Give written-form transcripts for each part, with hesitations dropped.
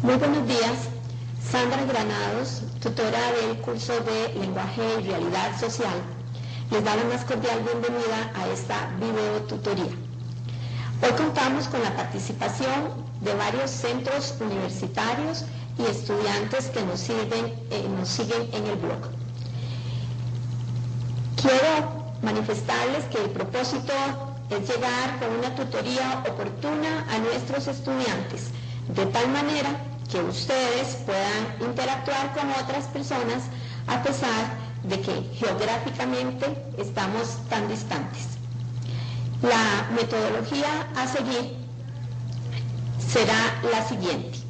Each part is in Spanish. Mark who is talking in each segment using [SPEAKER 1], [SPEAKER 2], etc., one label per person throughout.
[SPEAKER 1] Muy buenos días, Sandra Granados, tutora del curso de Lenguaje y Realidad Social, les da la más cordial bienvenida a esta videotutoría. Hoy contamos con la participación de varios centros universitarios y estudiantes que nos siguen en el blog. Quiero manifestarles que el propósito es llegar con una tutoría oportuna a nuestros estudiantes, de tal manera que ustedes puedan interactuar con otras personas a pesar de que geográficamente estamos tan distantes. La metodología a seguir será la siguiente.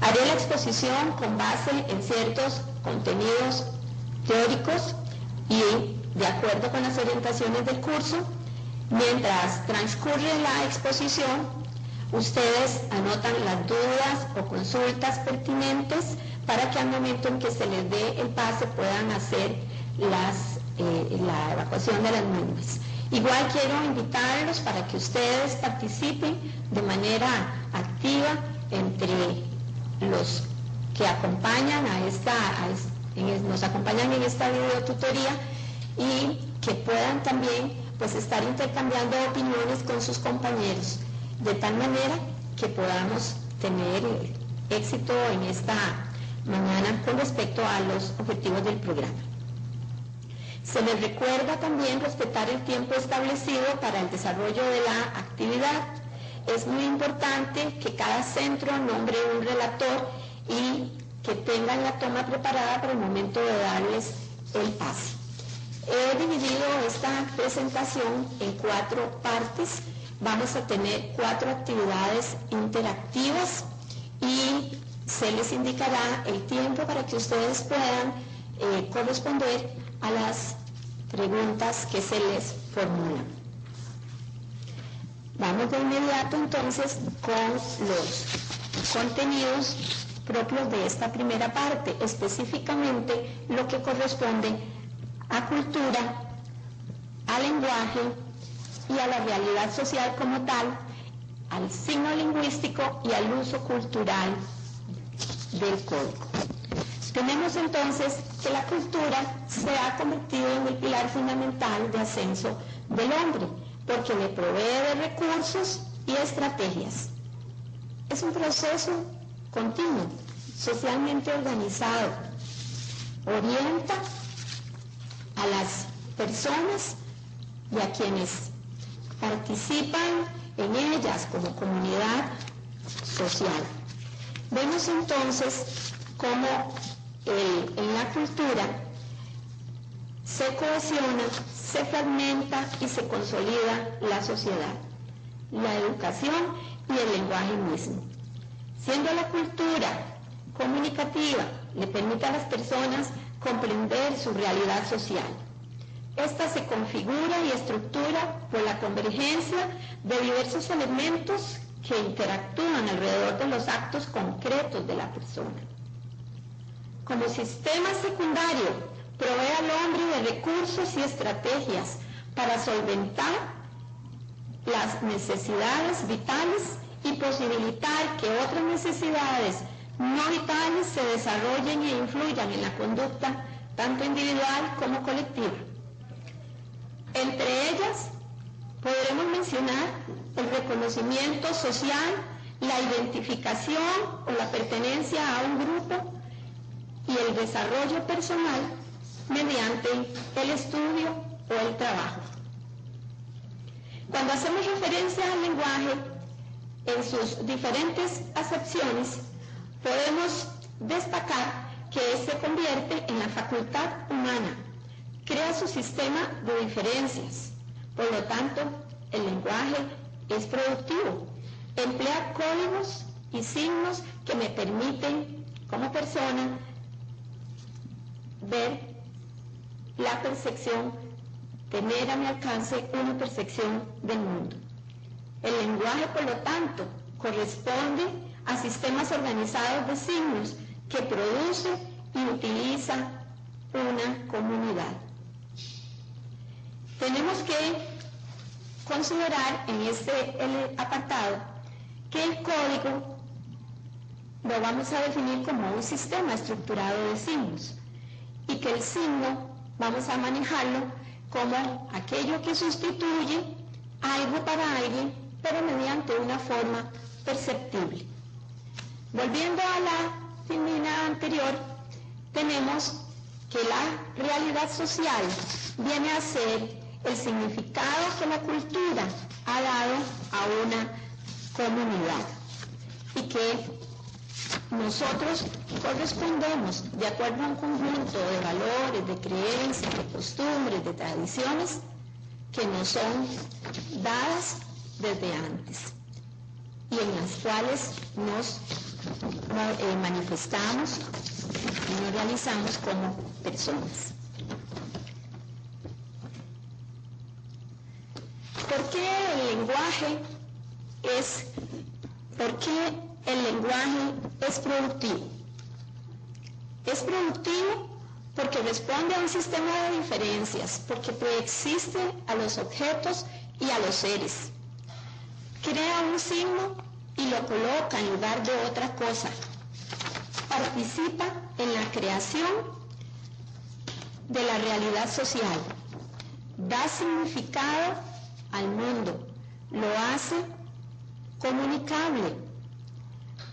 [SPEAKER 1] Haré la exposición con base en ciertos contenidos teóricos y de acuerdo con las orientaciones del curso. Mientras transcurre la exposición, ustedes anotan las dudas o consultas pertinentes para que al momento en que se les dé el pase puedan hacer la evacuación de las mismas. Igual quiero invitarlos para que ustedes participen de manera activa entre los que acompañan nos acompañan en esta videotutoría y que puedan también estar intercambiando opiniones con sus compañeros, de tal manera que podamos tener éxito en esta mañana con respecto a los objetivos del programa. Se les recuerda también respetar el tiempo establecido para el desarrollo de la actividad. Es muy importante que cada centro nombre un relator y que tengan la toma preparada para el momento de darles el pase. He dividido esta presentación en 4 partes. Vamos a tener 4 actividades interactivas y se les indicará el tiempo para que ustedes puedan corresponder a las preguntas que se les formulan. Vamos de inmediato entonces con los contenidos propios de esta primera parte, específicamente lo que corresponde a cultura, al lenguaje y a la realidad social como tal, al signo lingüístico y al uso cultural del código. Tenemos entonces que la cultura se ha convertido en el pilar fundamental de ascenso del hombre, porque le provee de recursos y estrategias. Es un proceso continuo, socialmente organizado, orienta a las personas y a quienes participan en ellas como comunidad social. Vemos entonces cómo en la cultura se cohesiona, se fragmenta y se consolida la sociedad, la educación y el lenguaje mismo. Siendo la cultura comunicativa, le permite a las personas comprender su realidad social. Esta se configura y estructura por la convergencia de diversos elementos que interactúan alrededor de los actos concretos de la persona. Como sistema secundario, provee al hombre de recursos y estrategias para solventar las necesidades vitales y posibilitar que otras necesidades no vitales se desarrollen e influyan en la conducta tanto individual como colectiva. Entre ellas podremos mencionar el reconocimiento social, la identificación o la pertenencia a un grupo y el desarrollo personal mediante el estudio o el trabajo. Cuando hacemos referencia al lenguaje en sus diferentes acepciones, podemos destacar que se convierte en la facultad humana, crea su sistema de diferencias. Por lo tanto, el lenguaje es productivo, emplea códigos y signos que me permiten, como persona, ver la percepción, tener a mi alcance una percepción del mundo. El lenguaje, por lo tanto, corresponde a sistemas organizados de signos que produce y utiliza una comunidad. Tenemos que considerar en este apartado que el código lo vamos a definir como un sistema estructurado de signos, y que el signo vamos a manejarlo como aquello que sustituye algo para alguien, pero mediante una forma perceptible. Volviendo a la filmina anterior, tenemos que la realidad social viene a ser el significado que la cultura ha dado a una comunidad, y que nosotros correspondemos de acuerdo a un conjunto de valores, de creencias, de costumbres, de tradiciones que nos son dadas desde antes y en las cuales nos manifestamos y nos realizamos como personas. ¿Por qué el lenguaje es productivo? Es productivo porque responde a un sistema de diferencias, porque preexiste a los objetos y a los seres. Crea un signo y lo coloca en lugar de otra cosa. Participa en la creación de la realidad social. Da significado al mundo. Lo hace comunicable.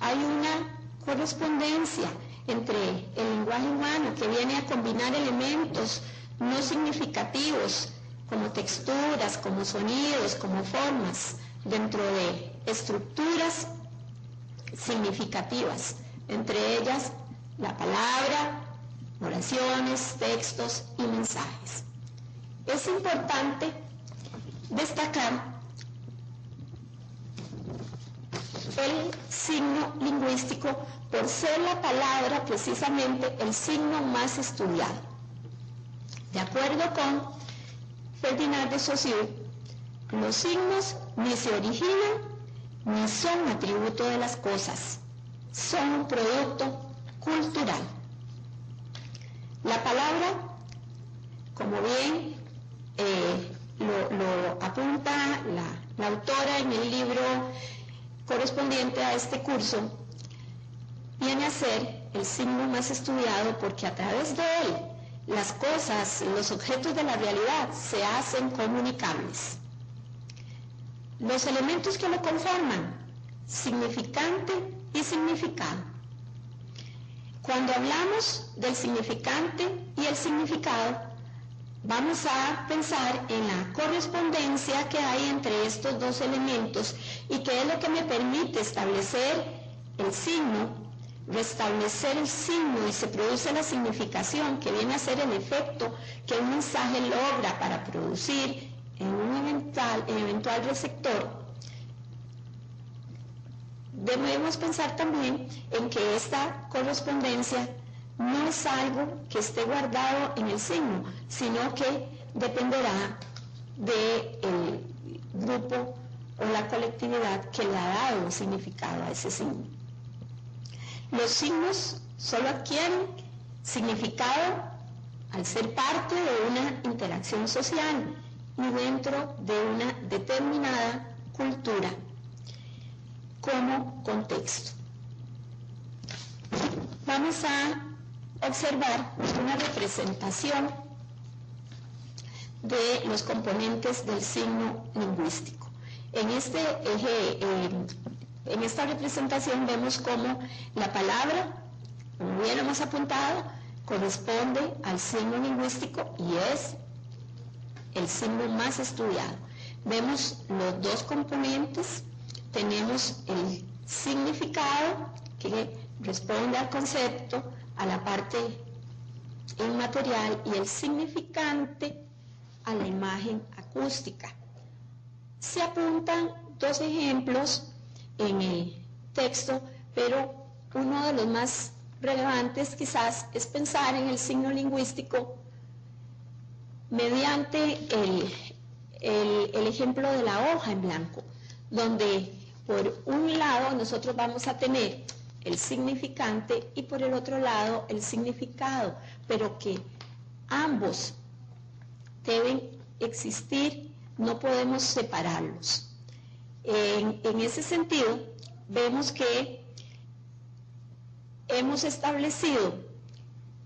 [SPEAKER 1] Hay una correspondencia entre el lenguaje humano que viene a combinar elementos no significativos como texturas, como sonidos, como formas, dentro de estructuras significativas, entre ellas la palabra, oraciones, textos y mensajes. Es importante destacar el signo lingüístico por ser la palabra precisamente el signo más estudiado. De acuerdo con Ferdinand de Saussure, los signos ni se originan ni son atributo de las cosas, son un producto cultural. La palabra, como bien lo apunta la autora en el libro correspondiente a este curso, viene a ser el signo más estudiado porque a través de él las cosas, los objetos de la realidad se hacen comunicables. Los elementos que lo conforman, significante y significado. Cuando hablamos del significante y el significado, vamos a pensar en la correspondencia que hay entre estos dos elementos y que es lo que me permite establecer el signo, restablecer el signo y se produce la significación que viene a ser el efecto que un mensaje logra para producir en un eventual receptor. Debemos pensar también en que esta correspondencia no es algo que esté guardado en el signo, sino que dependerá del grupo o la colectividad que le ha dado un significado a ese signo. Los signos solo adquieren significado al ser parte de una interacción social y dentro de una determinada cultura como contexto. Vamos a observar una representación de los componentes del signo lingüístico. En esta representación vemos cómo la palabra, como bien hemos apuntado, corresponde al signo lingüístico y es el signo más estudiado. Vemos los dos componentes, tenemos el significado que responde al concepto, a la parte inmaterial, y el significante a la imagen acústica. Se apuntan dos ejemplos en el texto, pero uno de los más relevantes quizás es pensar en el signo lingüístico mediante el ejemplo de la hoja en blanco, donde por un lado nosotros vamos a tener el significante y por el otro lado el significado, pero que ambos deben existir, no podemos separarlos. En ese sentido, vemos que hemos establecido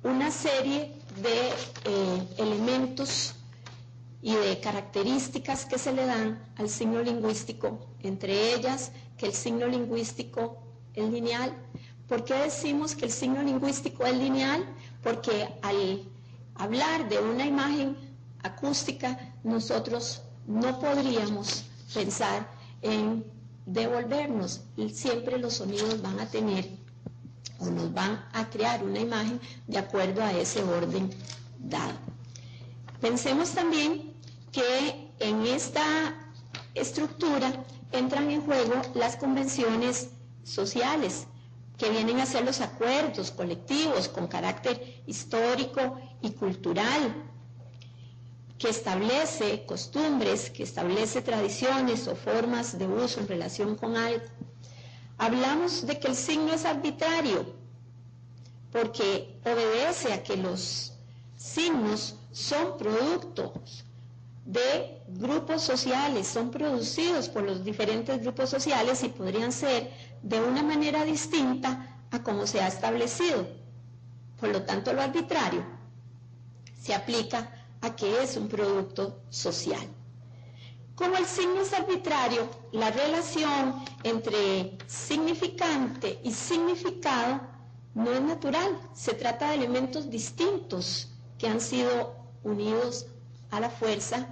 [SPEAKER 1] una serie de elementos y de características que se le dan al signo lingüístico, entre ellas que el signo lingüístico es lineal. ¿Por qué decimos que el signo lingüístico es lineal? Porque al hablar de una imagen acústica, nosotros no podríamos pensar en devolvernos. Siempre los sonidos van a tener o nos van a crear una imagen de acuerdo a ese orden dado. Pensemos también que en esta estructura entran en juego las convenciones sociales, que vienen a ser los acuerdos colectivos con carácter histórico y cultural, que establece costumbres, que establece tradiciones o formas de uso en relación con algo. Hablamos de que el signo es arbitrario, porque obedece a que los signos son productos de grupos sociales, son producidos por los diferentes grupos sociales y podrían ser de una manera distinta a como se ha establecido. Por lo tanto, lo arbitrario se aplica a que es un producto social. Como el signo es arbitrario, la relación entre significante y significado no es natural. Se trata de elementos distintos que han sido unidos a la fuerza,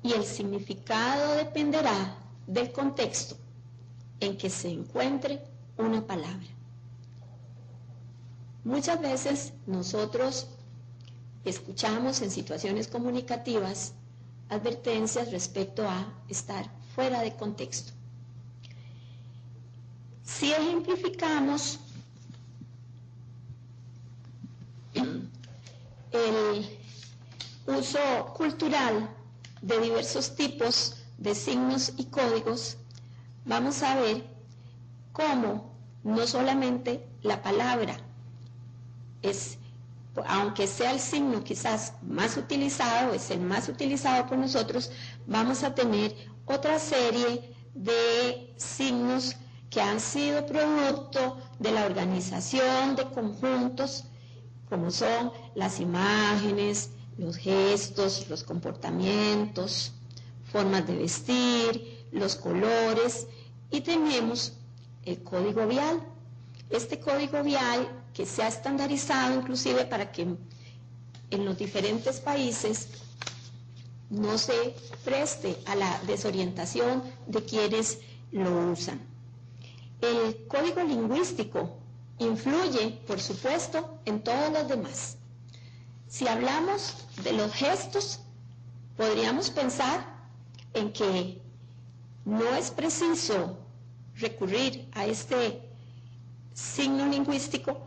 [SPEAKER 1] y el significado dependerá del contexto en que se encuentre una palabra. Muchas veces nosotros escuchamos en situaciones comunicativas advertencias respecto a estar fuera de contexto. Si ejemplificamos el uso cultural de diversos tipos de signos y códigos, vamos a ver cómo no solamente la palabra es, aunque sea el signo quizás más utilizado, es el más utilizado por nosotros, vamos a tener otra serie de signos que han sido producto de la organización de conjuntos, como son las imágenes, los gestos, los comportamientos, formas de vestir, los colores, y tenemos el código vial. Este código vial que se ha estandarizado inclusive para que en los diferentes países no se preste a la desorientación de quienes lo usan. El código lingüístico influye, por supuesto, en todos los demás. Si hablamos de los gestos, podríamos pensar en que no es preciso recurrir a este signo lingüístico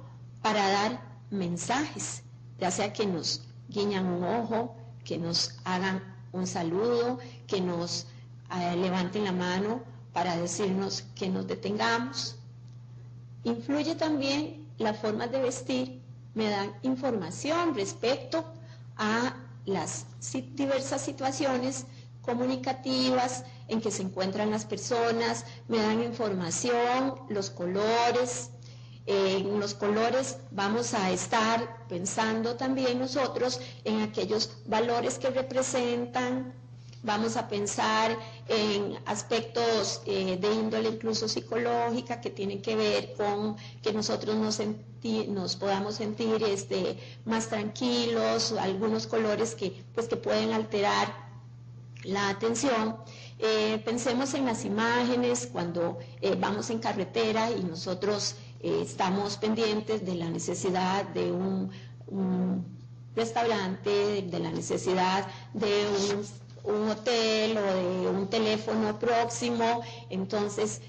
[SPEAKER 1] para dar mensajes, ya sea que nos guiñan un ojo, que nos hagan un saludo, que nos levanten la mano para decirnos que nos detengamos. Influye también las formas de vestir, me dan información respecto a las diversas situaciones comunicativas en que se encuentran las personas, me dan información, los colores. En los colores vamos a estar pensando también nosotros en aquellos valores que representan, vamos a pensar en aspectos de índole incluso psicológica que tienen que ver con que nosotros nos podamos sentir más tranquilos, algunos colores que pueden alterar la atención. Pensemos en las imágenes cuando vamos en carretera y nosotros estamos pendientes de la necesidad de un restaurante, de la necesidad de un hotel o de un teléfono próximo. Entonces,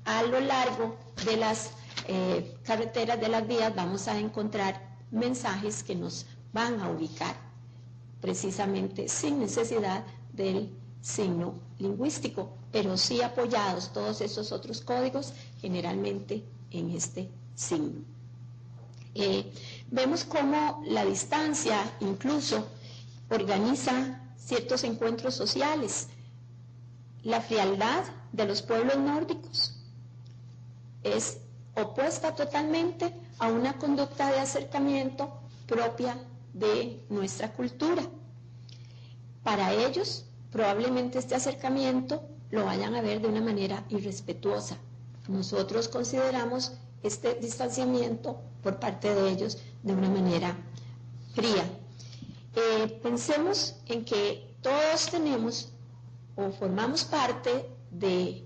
[SPEAKER 1] a lo largo de las carreteras, de las vías, vamos a encontrar mensajes que nos van a ubicar precisamente sin necesidad del signo lingüístico, pero sí apoyados todos esos otros códigos, generalmente en este signo. Vemos cómo la distancia incluso organiza ciertos encuentros sociales. La frialdad de los pueblos nórdicos es opuesta totalmente a una conducta de acercamiento propia de nuestra cultura. Para ellos, probablemente este acercamiento lo vayan a ver de una manera irrespetuosa. Nosotros consideramos este distanciamiento por parte de ellos de una manera fría. Pensemos en que todos tenemos o formamos parte de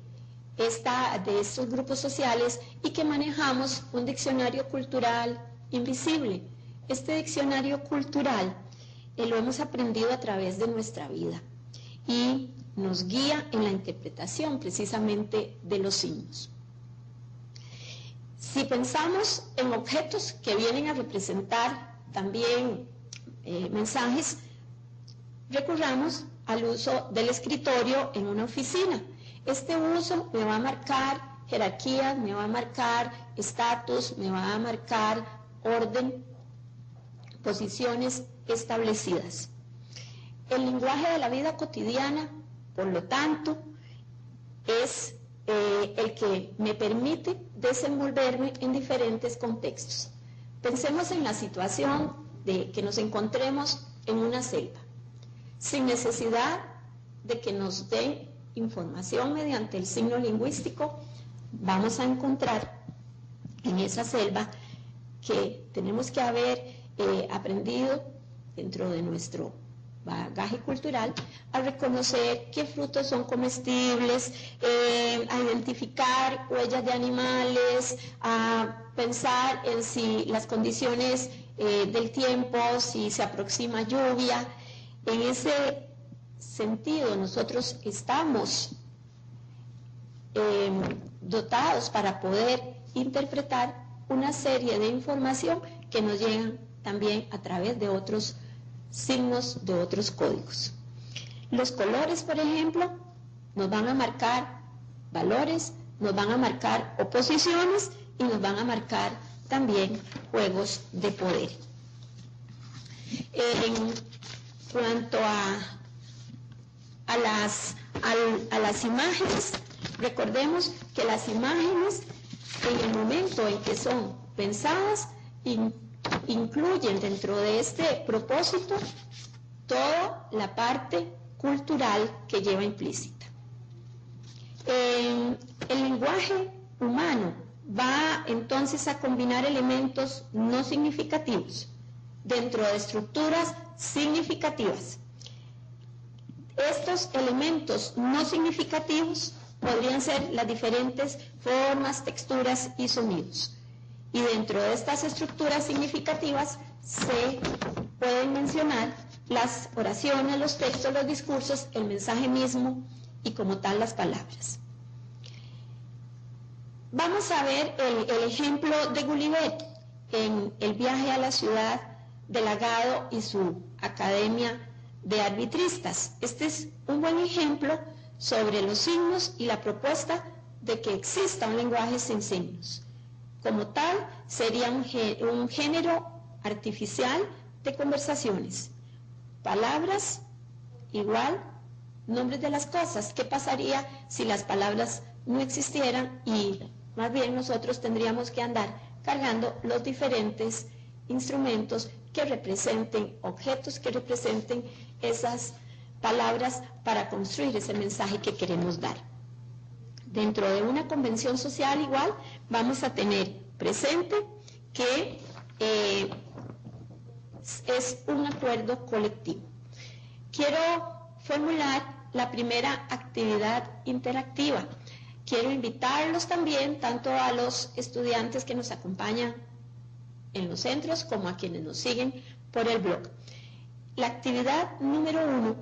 [SPEAKER 1] estos grupos sociales y que manejamos un diccionario cultural invisible. Este diccionario cultural lo hemos aprendido a través de nuestra vida y nos guía en la interpretación precisamente de los signos. Si pensamos en objetos que vienen a representar también mensajes, recurramos al uso del escritorio en una oficina. Este uso me va a marcar jerarquía, me va a marcar estatus, me va a marcar orden, posiciones establecidas. El lenguaje de la vida cotidiana, por lo tanto, es el que me permite desenvolverme en diferentes contextos. Pensemos en la situación de que nos encontremos en una selva, sin necesidad de que nos den información mediante el signo lingüístico. Vamos a encontrar en esa selva que tenemos que haber aprendido dentro de nuestro bagaje cultural a reconocer qué frutos son comestibles, a identificar huellas de animales, a pensar en si las condiciones del tiempo, si se aproxima lluvia. En ese sentido, nosotros estamos dotados para poder interpretar una serie de información que nos llegan también a través de otros signos, de otros códigos. Los colores, por ejemplo, nos van a marcar valores, nos van a marcar oposiciones y nos van a marcar también juegos de poder. En cuanto a las imágenes, recordemos que las imágenes, en el momento en que son pensadas, incluyen dentro de este propósito toda la parte cultural que lleva implícita. El lenguaje humano va entonces a combinar elementos no significativos dentro de estructuras significativas. Estos elementos no significativos podrían ser las diferentes formas, texturas y sonidos. Y dentro de estas estructuras significativas se pueden mencionar las oraciones, los textos, los discursos, el mensaje mismo y como tal las palabras. Vamos a ver el ejemplo de Gulliver en el viaje a la ciudad de Lagado y su academia de arbitristas. Este es un buen ejemplo sobre los signos y la propuesta de que exista un lenguaje sin signos. Como tal, sería un género artificial de conversaciones. Palabras, igual, nombres de las cosas. ¿Qué pasaría si las palabras no existieran y más bien nosotros tendríamos que andar cargando los diferentes instrumentos que representen, objetos que representen esas palabras para construir ese mensaje que queremos dar? Dentro de una convención social igual vamos a tener presente que es un acuerdo colectivo. Quiero formular la primera actividad interactiva. Quiero invitarlos también tanto a los estudiantes que nos acompañan en los centros como a quienes nos siguen por el blog. La actividad número 1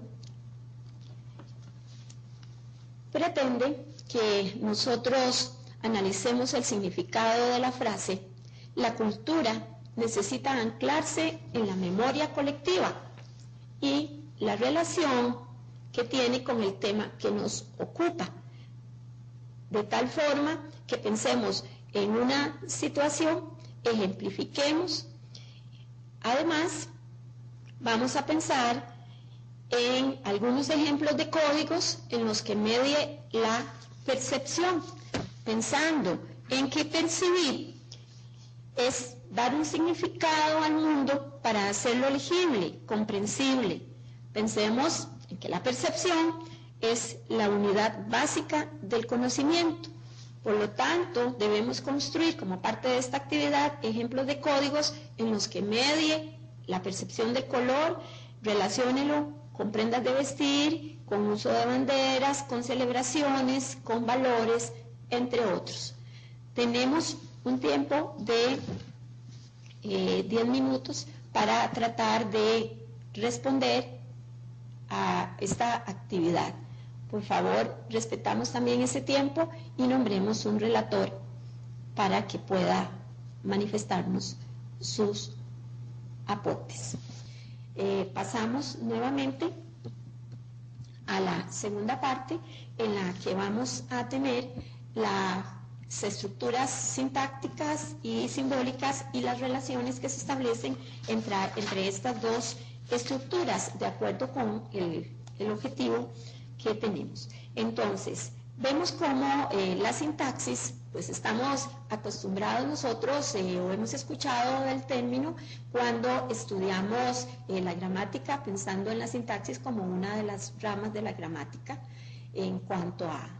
[SPEAKER 1] pretende que nosotros analicemos el significado de la frase. La cultura necesita anclarse en la memoria colectiva y la relación que tiene con el tema que nos ocupa, de tal forma que pensemos en una situación, ejemplifiquemos. Además, vamos a pensar en algunos ejemplos de códigos en los que medie la percepción, pensando en que percibir es dar un significado al mundo para hacerlo legible, comprensible. Pensemos en que la percepción es la unidad básica del conocimiento. Por lo tanto, debemos construir como parte de esta actividad ejemplos de códigos en los que medie la percepción del color, relaciónelo con prendas de vestir, con uso de banderas, con celebraciones, con valores, entre otros. Tenemos un tiempo de 10 minutos para tratar de responder a esta actividad. Por favor, respetamos también ese tiempo y nombremos un relator para que pueda manifestarnos sus aportes. Pasamos nuevamente a la segunda parte, en la que vamos a tener las estructuras sintácticas y simbólicas y las relaciones que se establecen entre estas dos estructuras, de acuerdo con el objetivo que tenemos. Entonces, vemos cómo la sintaxis, pues estamos acostumbrados nosotros o hemos escuchado del término cuando estudiamos la gramática, pensando en la sintaxis como una de las ramas de la gramática en cuanto a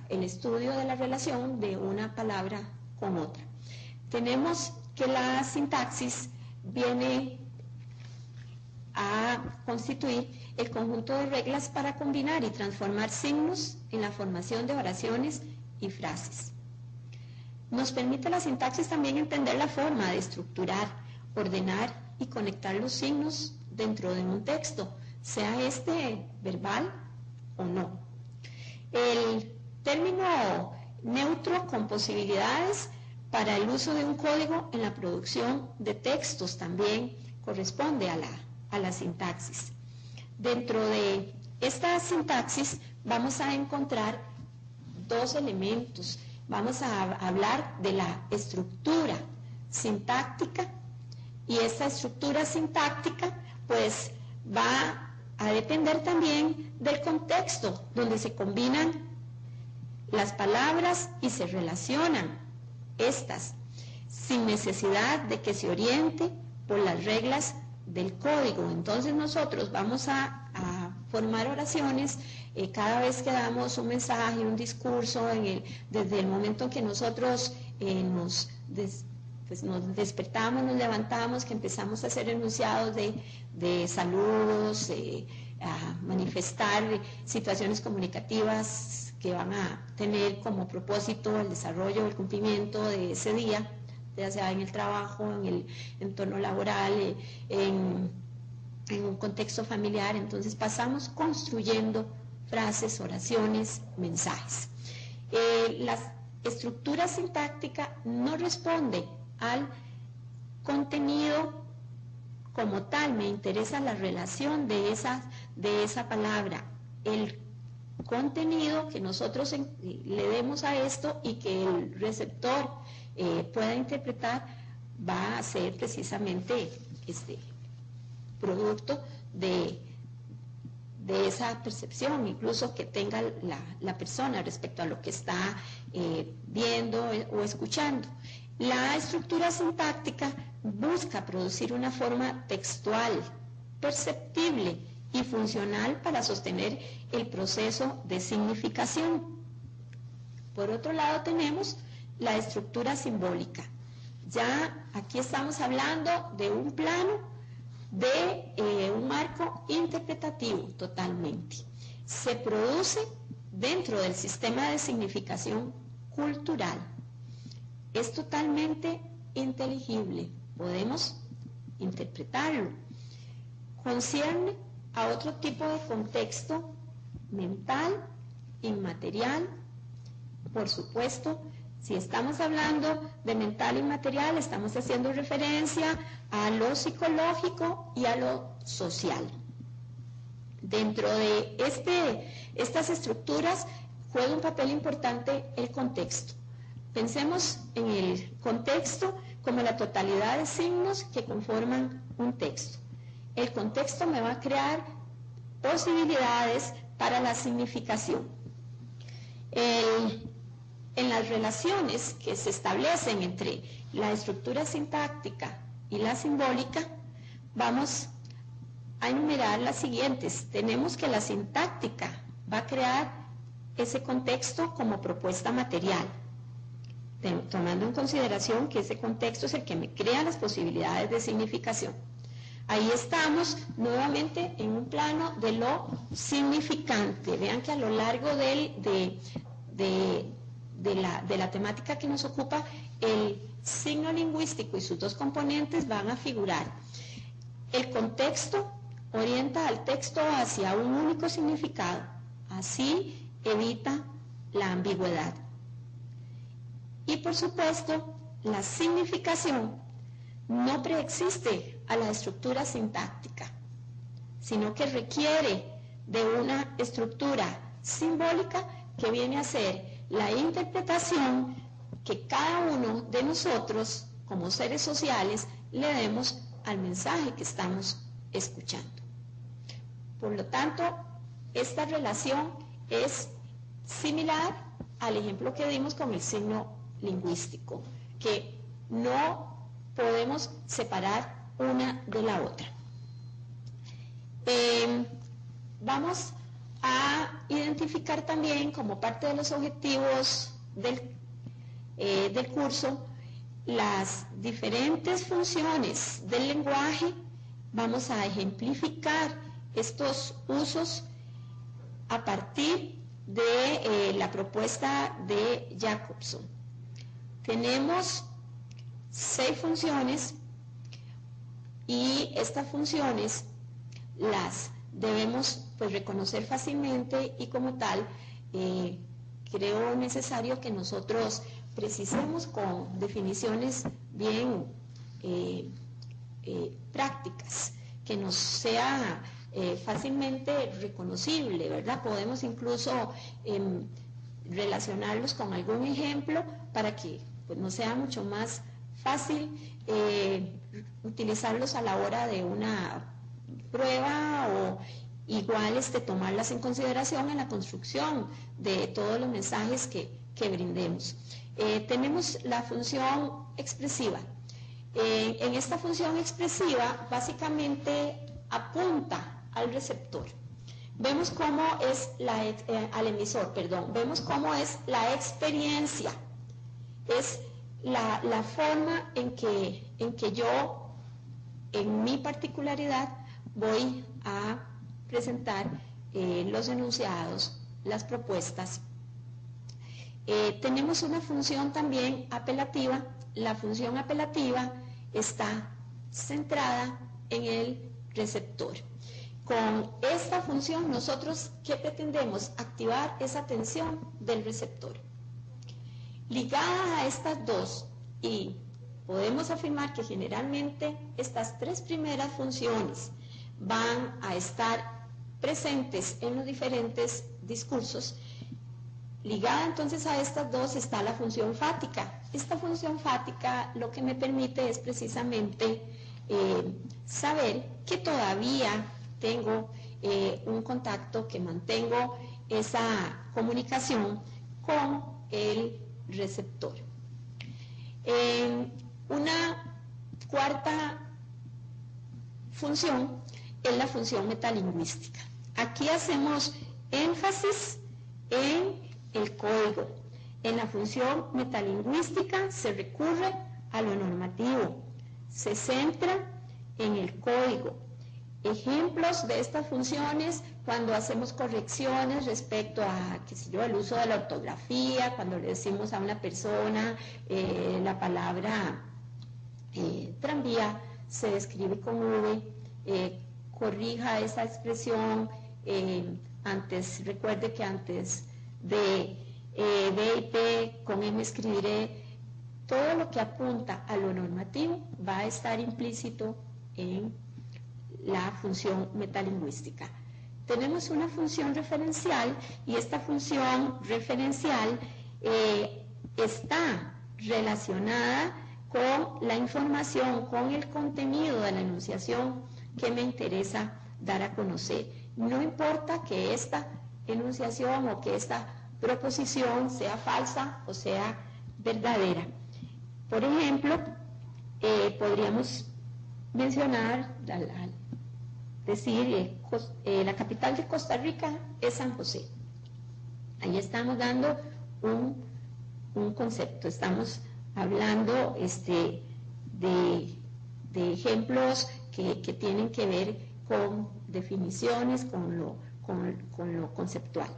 [SPEAKER 1] el estudio de la relación de una palabra con otra. Tenemos que la sintaxis viene a constituir el conjunto de reglas para combinar y transformar signos en la formación de oraciones y frases. Nos permite la sintaxis también entender la forma de estructurar, ordenar y conectar los signos dentro de un texto, sea este verbal o no. El término neutro con posibilidades para el uso de un código en la producción de textos también corresponde a la sintaxis. Dentro de esta sintaxis vamos a encontrar dos elementos. Vamos a hablar de la estructura sintáctica, y esta estructura sintáctica pues va a depender también del contexto donde se combinan las palabras y se relacionan estas, sin necesidad de que se oriente por las reglas del código. Entonces nosotros vamos a formar oraciones cada vez que damos un mensaje, un discurso, desde el momento en que nosotros nos despertamos, nos levantamos, que empezamos a hacer enunciados de saludos, a manifestar situaciones comunicativas que van a tener como propósito el desarrollo o el cumplimiento de ese día, ya sea en el trabajo, en el entorno laboral, en un contexto familiar. Entonces pasamos construyendo frases, oraciones, mensajes. La estructura sintáctica no responde al contenido como tal, me interesa la relación de esa palabra, el contenido que nosotros le demos a esto y que el receptor pueda interpretar, va a ser precisamente producto de esa percepción, incluso que tenga la persona respecto a lo que está viendo o escuchando. La estructura sintáctica busca producir una forma textual, perceptible y funcional para sostener el proceso de significación. Por otro lado tenemos la estructura simbólica. Ya aquí estamos hablando de un plano, de un marco interpretativo totalmente. Se produce dentro del sistema de significación cultural. Es totalmente inteligible, podemos interpretarlo. Concierne a otro tipo de contexto mental, inmaterial. Por supuesto, si estamos hablando de mental inmaterial, estamos haciendo referencia a lo psicológico y a lo social. Dentro de estas estructuras juega un papel importante el contexto. Pensemos en el contexto como la totalidad de signos que conforman un texto. El contexto me va a crear posibilidades para la significación. en las relaciones que se establecen entre la estructura sintáctica y la simbólica, vamos a enumerar las siguientes. Tenemos que la sintáctica va a crear ese contexto como propuesta material, tomando en consideración que ese contexto es el que me crea las posibilidades de significación. Ahí estamos nuevamente en un plano de lo significante. Vean que a lo largo de la temática que nos ocupa, el signo lingüístico y sus dos componentes van a figurar. El contexto orienta al texto hacia un único significado, así evita la ambigüedad. Y por supuesto, la significación no preexiste a la estructura sintáctica, sino que requiere de una estructura simbólica que viene a ser la interpretación que cada uno de nosotros, como seres sociales, le demos al mensaje que estamos escuchando. Por lo tanto, esta relación es similar al ejemplo que dimos con el signo lingüístico, que no podemos separar una de la otra. Vamos a identificar también, como parte de los objetivos del curso, las diferentes funciones del lenguaje. Vamos a ejemplificar estos usos a partir de la propuesta de Jacobson. Tenemos 6 funciones y estas funciones las debemos reconocer fácilmente, y como tal creo necesario que nosotros precisemos con definiciones bien prácticas, que nos sea fácilmente reconocible, ¿verdad? Podemos incluso relacionarlos con algún ejemplo para que pues, nos sea mucho más fácil utilizarlos a la hora de una prueba, o igual tomarlas en consideración en la construcción de todos los mensajes que brindemos. Tenemos la función expresiva. En esta función expresiva básicamente apunta al receptor. Vemos cómo es al emisor, perdón. Vemos cómo es la experiencia. Es la forma en que yo, en mi particularidad, voy a presentar los enunciados, las propuestas. Tenemos una función también apelativa. La función apelativa está centrada en el receptor. Con esta función nosotros, ¿qué pretendemos? Activar esa atención del receptor. Ligada a estas dos, y podemos afirmar que generalmente estas 3 primeras funciones van a estar presentes en los diferentes discursos. Ligada entonces a estas dos está la función fática. Esta función fática lo que me permite es precisamente saber que todavía tengo un contacto, que mantengo esa comunicación con el receptor. Una cuarta función es la función metalingüística. Aquí hacemos énfasis en el código. En la función metalingüística se recurre a lo normativo, se centra en el código. Ejemplos de estas funciones: cuando hacemos correcciones respecto a, qué sé yo, el uso de la ortografía, cuando le decimos a una persona la palabra tranvía se escribe con V, corrija esa expresión, recuerde que antes de D y P con M escribiré. Todo lo que apunta a lo normativo va a estar implícito en la función metalingüística. Tenemos una función referencial, y esta función referencial está relacionada con la información, con el contenido de la enunciación que me interesa dar a conocer. No importa que esta enunciación o que esta proposición, sea falsa o sea verdadera. Por ejemplo, podríamos mencionar, decir, la capital de Costa Rica es San José. Ahí estamos dando un concepto, estamos hablando de ejemplos que tienen que ver con definiciones, con lo conceptual.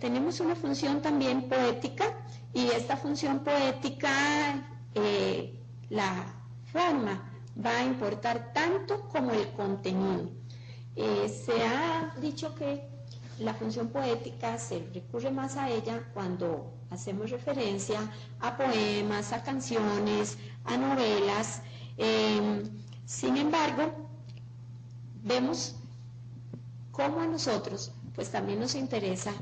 [SPEAKER 1] Tenemos una función también poética, y esta función poética, la forma va a importar tanto como el contenido. Se ha dicho que la función poética se recurre más a ella cuando hacemos referencia a poemas, a canciones, a novelas. Sin embargo, vemos cómo a nosotros pues también nos interesa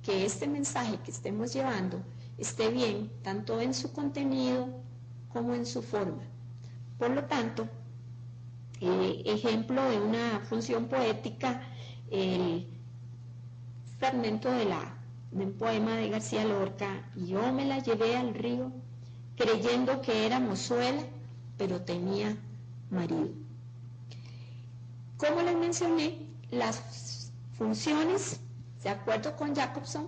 [SPEAKER 1] que este mensaje que estemos llevando esté bien, tanto en su contenido como en su forma. Por lo tanto, ejemplo de una función poética, el fragmento de un poema de García Lorca: yo me la llevé al río creyendo que era mozuela, pero tenía marido. Como les mencioné, las funciones, de acuerdo con Jacobson,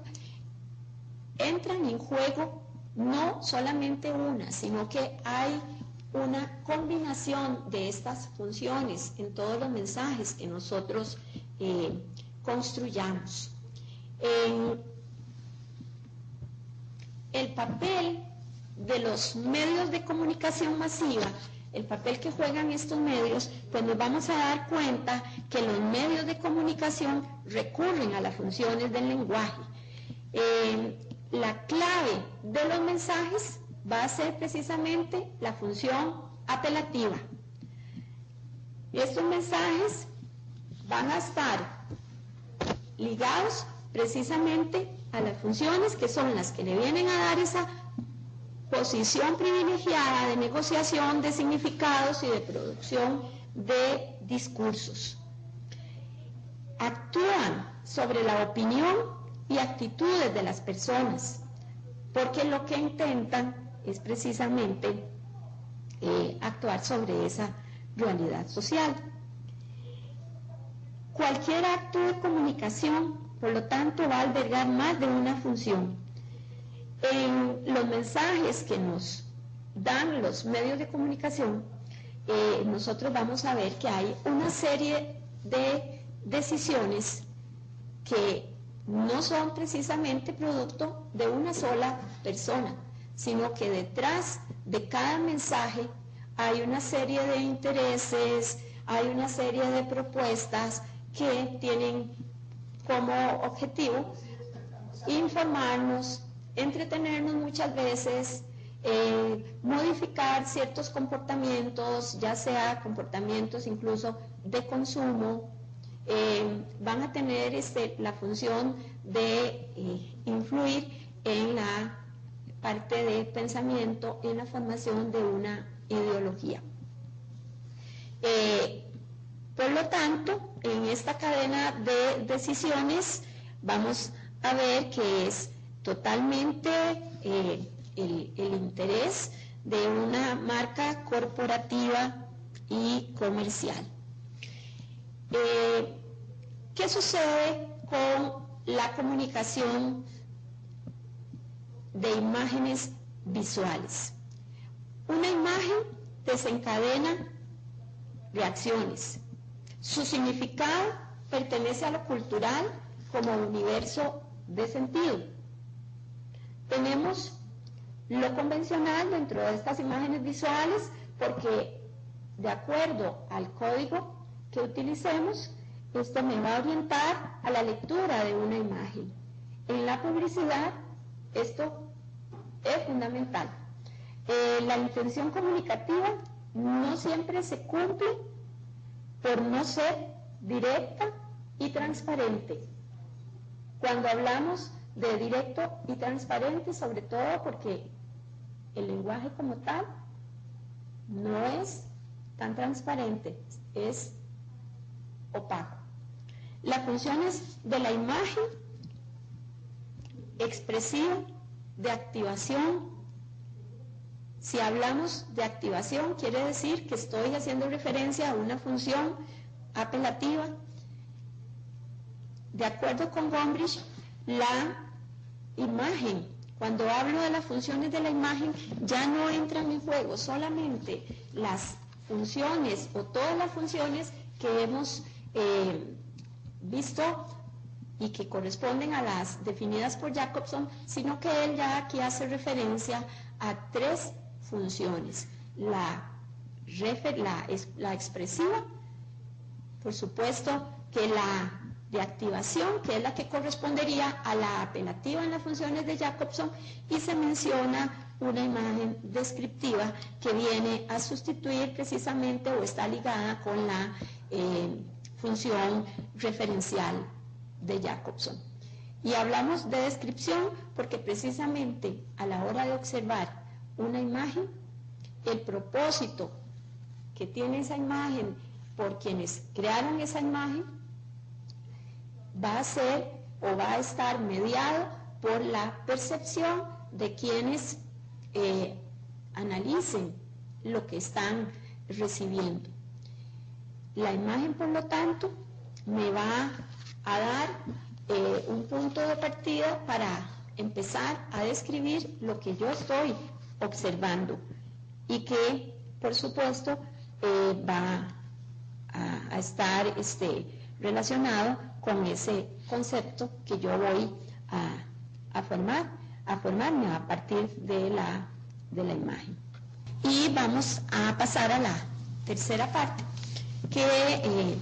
[SPEAKER 1] entran en juego no solamente una, sino que hay una combinación de estas funciones en todos los mensajes que nosotros construyamos. El papel de los medios de comunicación masiva, el papel que juegan estos medios, pues nos vamos a dar cuenta que los medios de comunicación recurren a las funciones del lenguaje. La clave de los mensajes va a ser precisamente la función apelativa. Estos mensajes van a estar ligados precisamente a las funciones que son las que le vienen a dar esa posición privilegiada de negociación de significados y de producción de discursos. Actúan sobre la opinión y actitudes de las personas, porque lo que intentan es precisamente actuar sobre esa realidad social. Cualquier acto de comunicación, por lo tanto, va a albergar más de una función. En los mensajes que nos dan los medios de comunicación, nosotros vamos a ver que hay una serie de decisiones que no son precisamente producto de una sola persona, sino que detrás de cada mensaje hay una serie de intereses, hay una serie de propuestas que tienen como objetivo informarnos, entretenernos muchas veces, modificar ciertos comportamientos, ya sea comportamientos incluso de consumo. Van a tener la función de influir en la parte de pensamiento, en la formación de una ideología. Por lo tanto, en esta cadena de decisiones vamos a ver que es totalmente el interés de una marca corporativa y comercial. ¿Qué sucede con la comunicación de imágenes visuales? Una imagen desencadena reacciones. Su significado pertenece a lo cultural como universo de sentido. Tenemos lo convencional dentro de estas imágenes visuales porque, de acuerdo al código que utilicemos, esto me va a orientar a la lectura de una imagen. En la publicidad esto es fundamental. La intención comunicativa no siempre se cumple por no ser directa y transparente. Cuando hablamos de directo y transparente, sobre todo porque el lenguaje como tal no es tan transparente, es opaco. Las funciones de la imagen expresiva, de activación. Si hablamos de activación, quiere decir que estoy haciendo referencia a una función apelativa. De acuerdo con Gombrich, la imagen, cuando hablo de las funciones de la imagen, ya no entran en juego solamente las funciones o todas las funciones que hemos visto y que corresponden a las definidas por Jacobson, sino que él ya aquí hace referencia a tres funciones: la expresiva, por supuesto que la de activación, que es la que correspondería a la apelativa en las funciones de Jacobson, y se menciona una imagen descriptiva que viene a sustituir precisamente o está ligada con la función referencial de Jacobson. Y hablamos de descripción porque precisamente a la hora de observar una imagen, el propósito que tiene esa imagen por quienes crearon esa imagen va a ser o va a estar mediado por la percepción de quienes analicen lo que están recibiendo. La imagen, por lo tanto, me va a dar un punto de partida para empezar a describir lo que yo estoy observando y que, por supuesto, va a estar relacionado con ese concepto que yo voy a formarme a partir de la imagen. Y vamos a pasar a la tercera parte, que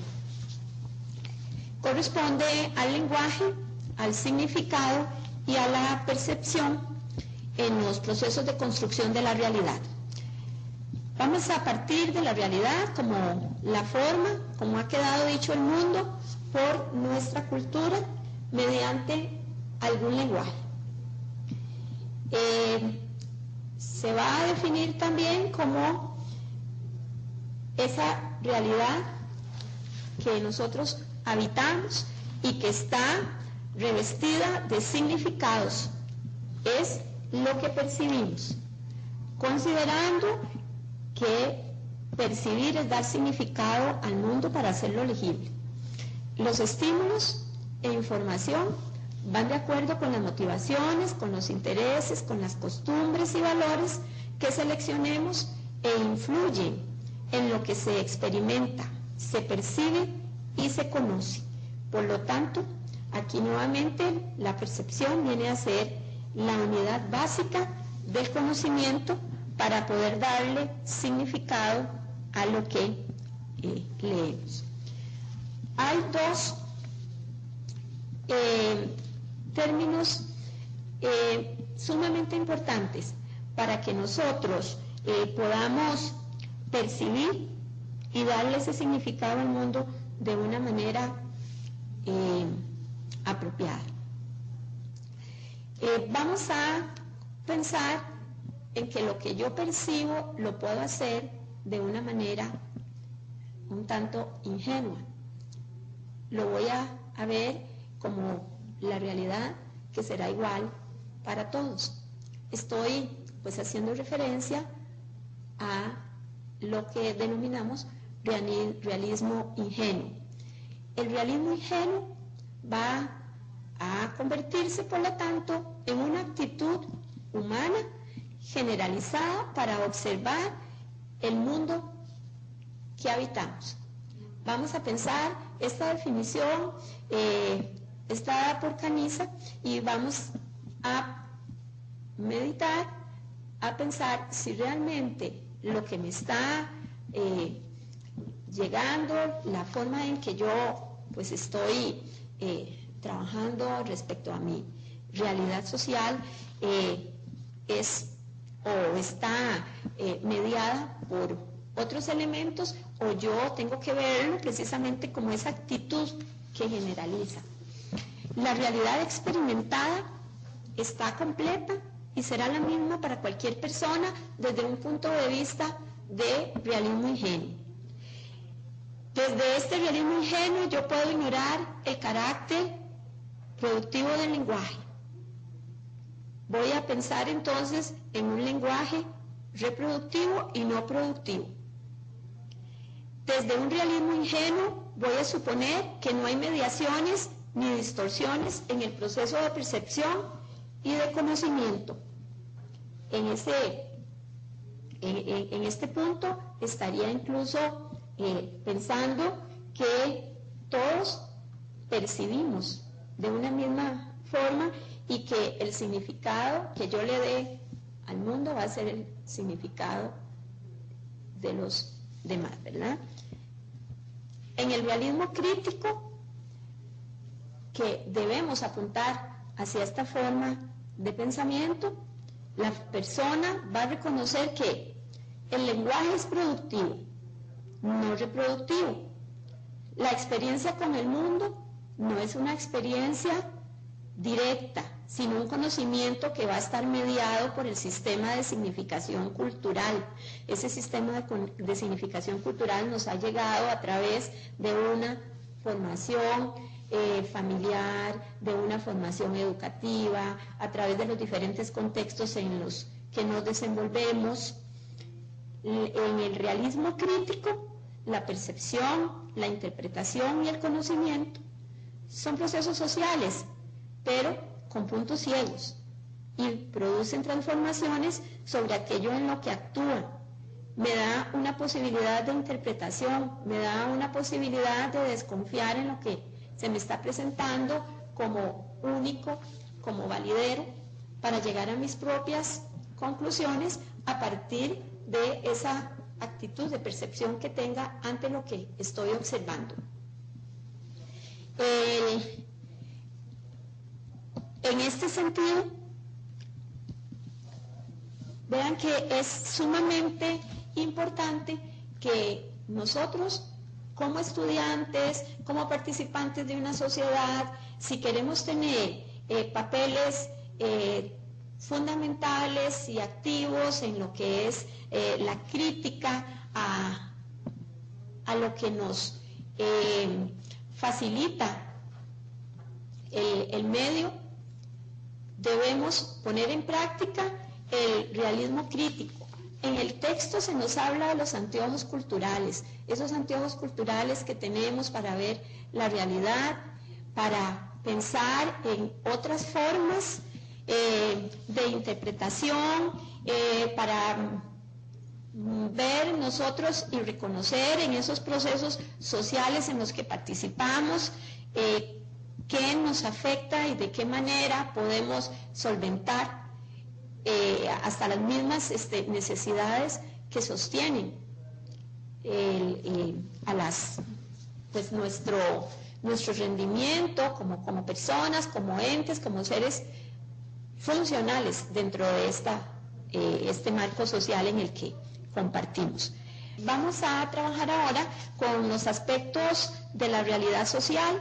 [SPEAKER 1] corresponde al lenguaje, al significado y a la percepción en los procesos de construcción de la realidad. Vamos a partir de la realidad como la forma, como ha quedado dicho el mundo por nuestra cultura mediante algún lenguaje. Se va a definir también como esa realidad que nosotros habitamos y que está revestida de significados. Es lo que percibimos, considerando que percibir es dar significado al mundo para hacerlo legible. Los estímulos e información van de acuerdo con las motivaciones, con los intereses, con las costumbres y valores que seleccionemos e influyen en lo que se experimenta, se percibe y se conoce. Por lo tanto, aquí nuevamente la percepción viene a ser la unidad básica del conocimiento para poder darle significado a lo que leemos. Hay dos términos sumamente importantes para que nosotros podamos percibir y darle ese significado al mundo de una manera apropiada. Vamos a pensar en que lo que yo percibo lo puedo hacer de una manera un tanto ingenua. Lo voy a ver como la realidad que será igual para todos. Estoy pues haciendo referencia a lo que denominamos realismo ingenuo. El realismo ingenuo va a convertirse, por lo tanto, en una actitud humana generalizada para observar el mundo que habitamos. Vamos a pensar esta definición está dada por Canisa y vamos a meditar, a pensar si realmente lo que me está llegando, la forma en que yo pues estoy trabajando respecto a mi realidad social es o está mediada por otros elementos, o yo tengo que verlo precisamente como esa actitud que generaliza. La realidad experimentada está completa y será la misma para cualquier persona desde un punto de vista de realismo ingenuo. Desde este realismo ingenuo yo puedo ignorar el carácter productivo del lenguaje. Voy a pensar entonces en un lenguaje reproductivo y no productivo. Desde un realismo ingenuo voy a suponer que no hay mediaciones ni distorsiones en el proceso de percepción y de conocimiento. En este punto estaría incluso pensando que todos percibimos de una misma forma y que el significado que yo le dé al mundo va a ser el significado de los demás, ¿verdad? En el realismo crítico, que debemos apuntar hacia esta forma de pensamiento, la persona va a reconocer que el lenguaje es productivo, no reproductivo. La experiencia con el mundo no es una experiencia directa, sino un conocimiento que va a estar mediado por el sistema de significación cultural. Ese sistema de significación cultural nos ha llegado a través de una formación familiar, de una formación educativa, a través de los diferentes contextos en los que nos desenvolvemos. En el realismo crítico, la percepción, la interpretación y el conocimiento son procesos sociales, pero con puntos ciegos, y producen transformaciones sobre aquello en lo que actúan. Me da una posibilidad de interpretación, me da una posibilidad de desconfiar en lo que se me está presentando como único, como validero, para llegar a mis propias conclusiones a partir de esa actitud de percepción que tenga ante lo que estoy observando. En este sentido, vean que es sumamente importante que nosotros, como estudiantes, como participantes de una sociedad, si queremos tener papeles fundamentales y activos en lo que es la crítica a lo que nos facilita el medio, debemos poner en práctica el realismo crítico. En el texto se nos habla de los anteojos culturales, esos anteojos culturales que tenemos para ver la realidad, para pensar en otras formas de interpretación, para ver nosotros y reconocer en esos procesos sociales en los que participamos qué nos afecta y de qué manera podemos solventar hasta las mismas necesidades que sostienen pues nuestro rendimiento como personas, como entes, como seres funcionales dentro de este marco social en el que compartimos. Vamos a trabajar ahora con los aspectos de la realidad social.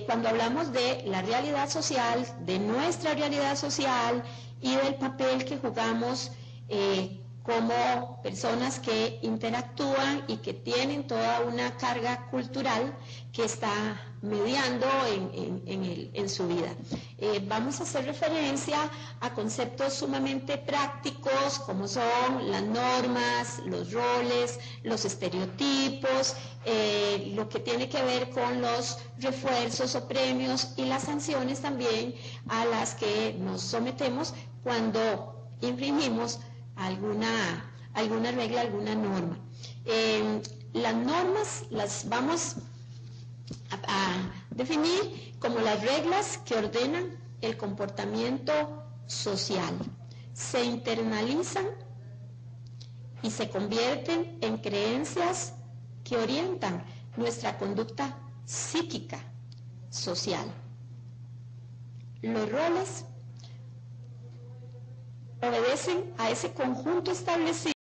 [SPEAKER 1] Cuando hablamos de la realidad social, de nuestra realidad social y del papel que jugamos como personas que interactúan y que tienen toda una carga cultural que está mediando en su vida. Vamos a hacer referencia a conceptos sumamente prácticos como son las normas, los roles, los estereotipos, lo que tiene que ver con los refuerzos o premios y las sanciones también a las que nos sometemos cuando infringimos alguna regla, alguna norma. Las normas las vamos a definir como las reglas que ordenan el comportamiento social. Se internalizan y se convierten en creencias que orientan nuestra conducta psíquica social. Los roles obedecen a ese conjunto establecido